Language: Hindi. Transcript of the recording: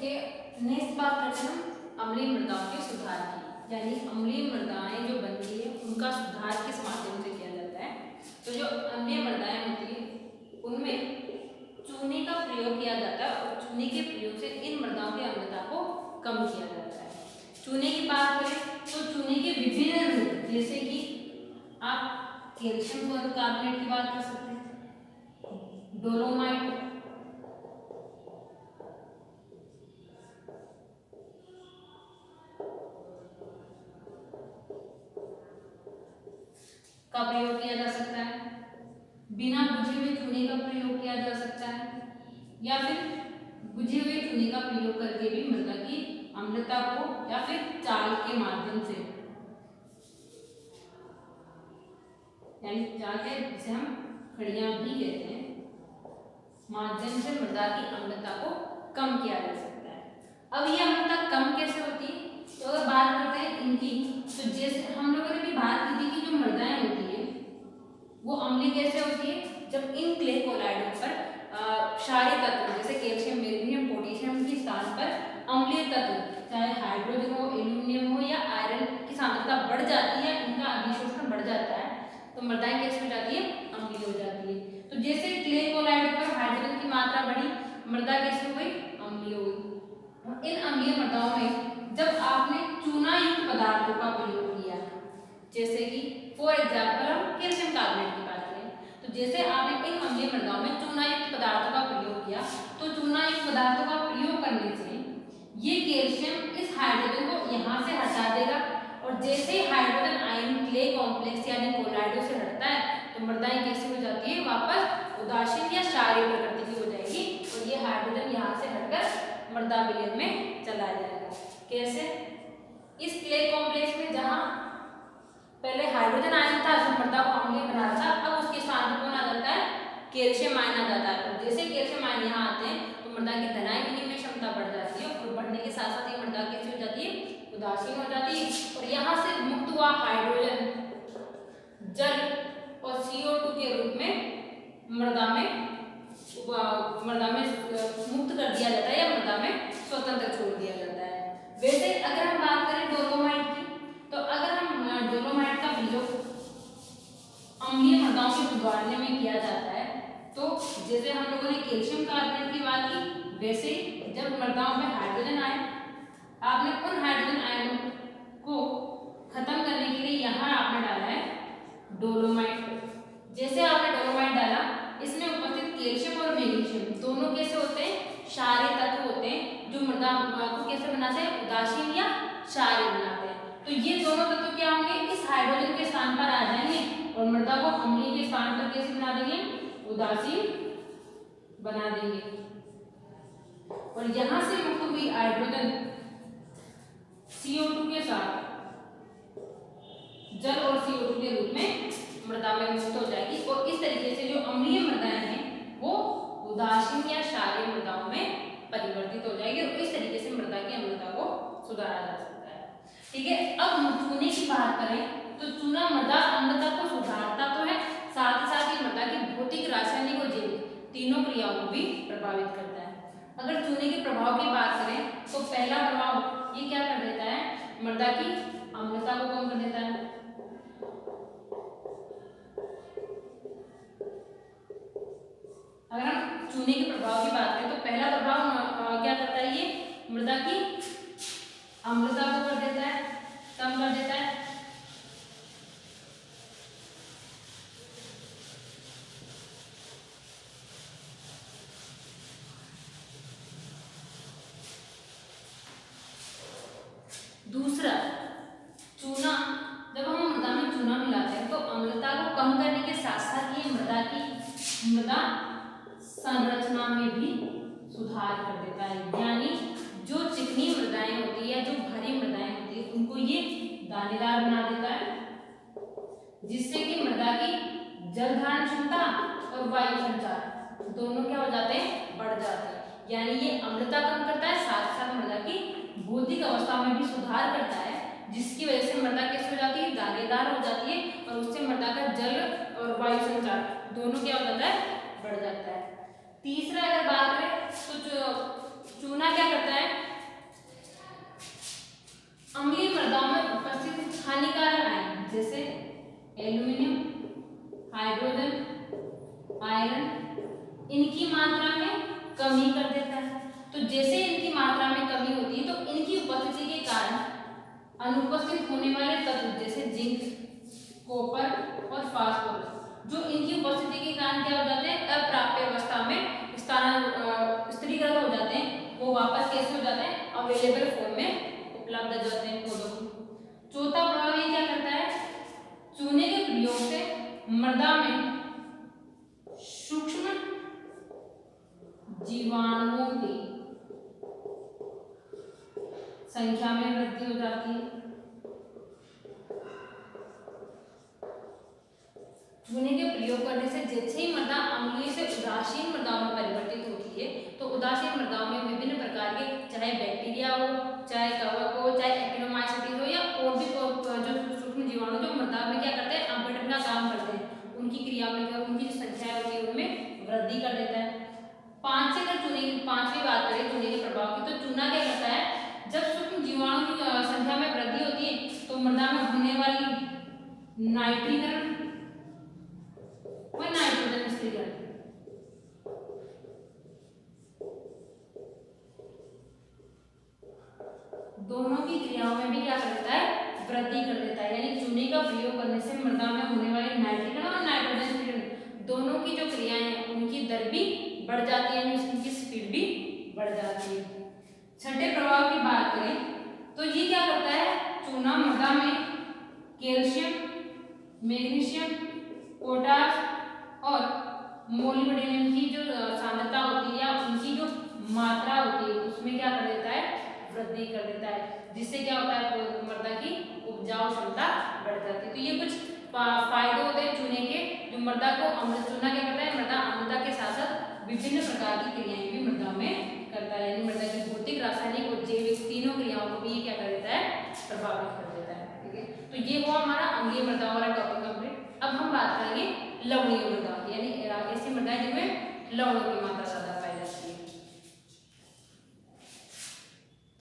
ओके, नेक्स्ट बात करते हैं हम अम्लीय मृदाओं के सुधार की, यानी अम्लीय मृदाएं जो बनती है उनका सुधार किस माध्यम से किया जाता है। तो जो अम्लीय मृदाएं होती है उनमें चूने का प्रयोग किया जाता है और चूने के प्रयोग से इन मृदाओं की अम्लता को कम किया जाता है। चूने की बात करें तो चूने के विभिन्न रूप, जैसे कि आप कैल्शियम कार्बोनेट की बात कर सकते हैं, डोलोमाइट, का प्रयोग किया जा सकता है, बिना बुझे हुए चूने का प्रयोग किया जा सकता है, या फिर बुझे हुए चूने का प्रयोग करके भी मृदा की अम्लता को या फिर चाल के माध्यम से, यानी चाल के जिसे हम खड़ियां भी कहते हैं, माध्यम से मृदा की अम्लता को कम किया जा सकता है। अब यह अम्लता कम कैसे होती है, तो अगर बात करते हैं इनकी, तो जैसे हम लोगों ने भी बात की थी कि जो मृदाएं होती है वो अम्लीय कैसे होती है, जब इन क्ले कोलाइडों पर क्षारीय तत्व जैसे कैल्शियम, मैग्नीशियम, पोटेशियम के स्थान पर अम्लीय तत्व चाहे हाइड्रोजन हो, एल्यूमिनियम हो या आयरन की सांद्रता बढ़ जाती है, इनका अधिशोषण बढ़ जाता है, तो मृदाएं कैसे हो जाती है, अम्लीय हो जाती है। तो जैसे क्ले कोलाइड पर हाइड्रोजन की मात्रा बढ़ी, मृदा कैसे हो गई, अम्लीय हो गई। इन अम्लीय मृदाओं में जब आपने चूना युक्त पदार्थों का प्रयोग किया, जैसे कि फॉर एग्जाम्पल हम कैल्शियम कार्बोनेट की बात करें, तो जैसे आपने इन अम्लीय मृदाओं में चूना युक्त पदार्थों का प्रयोग किया, तो चूना युक्त पदार्थों का प्रयोग करने से ये कैल्शियम इस हाइड्रोजन को यहाँ से हटा देगा, और जैसे हाइड्रोजन आयन क्ले कॉम्प्लेक्स यानी कोलाइडों से हटता है तो मृदाएं कैसे हो जाती है, वापस उदासीन या क्षारीय प्रकृति की हो जाएगी, और ये हाइड्रोजन यहाँ से हटकर मृदा विलयन में चला जाएगा। कैसे, इस क्ले कॉम्प्लेक्स में जहाँ पहले हाइड्रोजन आयन था जो मृदा को अम्लीय बना रहा था, अब उसके स्थान पर कौन आ जाता है, कैल्शियम आयन आ जाता है, और जैसे कैल्शियम आयन यहाँ आते हैं तो मृदा की धनायन विनिमय क्षमता बढ़ जाती है, और बढ़ने के साथ साथ ये मृदा कैसी हो जाती है, उदासीन हो जाती है, और यहाँ से मुक्त हुआ हाइड्रोजन जल और CO2 के रूप में मृदा में मुक्त कर दिया जाता है या मृदा में स्वतंत्र छोड़ दिया जाता है। वैसे अगर हम बात करें डोलोमाइट की, तो अगर हम डोलोमाइट का प्रयोग अम्लीय मृदाओं को सुधारने में किया जाता है, तो जैसे हम लोगों ने कैल्शियम कार्बोनेट की बात की, वैसे ही जब मृदाओं में हाइड्रोजन आए, आपने उन हाइड्रोजन आयनों को खत्म करने के लिए यहाँ आपने डाला है डोलोमाइट। जैसे आपने डोलोमाइट डाला, इसमें उपस्थित कैल्शियम और मैग्नीशियम दोनों कैसे होते हैं, क्षारीय तत्व होते हैं, जो मृदा को कैसे बनाते हैं, उदासीन या क्षारीय बनाते हैं। तो ये दोनों तत्व क्या होंगे, इस हाइड्रोजन के स्थान पर आ जाएंगे और मृदा को अम्लीय के स्थान पर कैसे बना देंगे, उदासीन बना देंगे, और यहाँ से मुक्त हुई हाइड्रोजन CO2 के साथ जल और CO2 के रूप में मृदा में मुक्त हो जाएगी, और इस तरीके से जो अम्लीय मृदाएं हैं वो उदासीन या क्षारीय मृदाओं में परिवर्तित हो जाएगी, और इस तरीके से मृदा की अम्लता को सुधारा जा सकता है। ठीक है, अब चूने की बात करें तो चूना मृदा अम्लता को सुधारता तो है, साथ ही साथ ही मृदा की भौतिक, रासायनिक और जैविक तीनों क्रियाओं को भी प्रभावित करता है। अगर चूने के प्रभाव की बात करें तो पहला प्रभाव ये क्या कर देता है, मृदा की अम्लता को कम कर देता है। अगर हम चूने के प्रभाव की बात करें तो पहला प्रभाव क्या करता है, ये मृदा की अम्लता को कर देता है, कम कर देता है। दूसरा, चूना, जब हम मृदा में चूना मिलाते हैं तो अम्लता को कम करने के साथ साथ ये मृदा संरचना में भी सुधार कर देता है, यानी जो चिकनी मृदाएं होती है या जो भारी मृदाएं होती है उनको ये दानेदार बना देता है, जिससे कि मृदा की जल धारण क्षमता और वायु संचार दोनों क्या हो जाते हैं, बढ़ जाते हैं, यानी ये अम्लता कम करता है, साथ साथ मृदा की भौतिक अवस्था में भी सुधार करता है, जिसकी वजह से मृदा कैसे हो जाती है, दानेदार हो जाती है, और उससे मृदा का जल और वायु संचार दोनों क्या हो जाता है, बढ़ जाता है। तीसरा अगर बात करें तो चूना क्या करता है, कम ही कर देता है। तो जैसे इनकी मात्रा में कमी होती है तो इनकी उपस्थिति के कारण अनुपस्थित होने वाले तत्व जैसे जिंक, कॉपर और फास्फोरस जो इनकी उपस्थिति के कारण क्या हो जाते हैं, अप्राप्य अवस्था में स्थिरीकृत हो जाते हैं, वो वापस कैसे हो जाते हैं, अवेलेबल फॉर्म में उपलब्ध हो जाते हैं पौधों को। चौथा प्रभाव ये क्या करता है, चूने के प्रयोग से मृदा में सूक्ष्म जीवाणुओं की संख्या में वृद्धि हो जाती है। चूने के प्रयोग करने से जैसे ही मृदा अम्लीय से उदासीन मृदाओं में परिवर्तित होती है तो उदासीन मृदाओं में विभिन्न प्रकार के चाहे बैक्टीरिया हो, चाहे कवक हो, चाहे एक्टिनोमाइसीट्स हो या और भी जो सूक्ष्म जीवाणु जो मृदा में क्या करते हैं, अपघटन का काम करते हैं, उनकी क्रिया में उनकी जो संख्या होती है उनमें वृद्धि कर देता है। पांचवी बात करें चूने के प्रभाव की, तो चूना क्या करता है, जब सूक्ष्म जीवाणु की संख्या में वृद्धि होती है तो मृदा में होने वाली नाइट्रीकरण व नाइट्रोजन स्थिरीकरण दोनों की क्रियाओं में भी क्या कर देता है, वृद्धि कर देता है। यानी चूने का प्रयोग करने से मृदा में होने वाले नाइट्रीकरण और नाइट्रोजन स्थिरीकरण दोनों की जो क्रियाएं हैं उनकी दर भी बढ़ जाती है, यानी उनकी स्पीड भी बढ़ जाती है। छठे प्रभाव की बात करें तो ये क्या करता है, चूना मृदा में कैल्शियम, मैग्नीशियम, पोटास और मोलिब्डेनम की जो सांद्रता होती है या उनकी जो मात्रा होती है उसमें क्या कर देता है, वृद्धि कर देता है, जिससे क्या होता है, मृदा की उपजाऊ क्षमता बढ़ जाती है। तो ये कुछ फायदे होते हैं चूने के, जो मृदा को चूना क्या करता है, मृदा अम्लता के साथ साथ विभिन्न प्रकार की क्रियाएं भी मृदा में करता है, यानी मृदा की भौतिक, रासायनिक और जैविक तीनों क्रियाओं को भी ये क्या कर देता है, प्रभावित कर देता है। ठीक है, तो ये हुआ हमारा अम्लीय मृदा वाला टॉपिक कंप्लीट। अब हम बात करेंगे लवणीय मृदा, यानी ऐसी मृदा जिनमें लवणों की मात्रा ज्यादा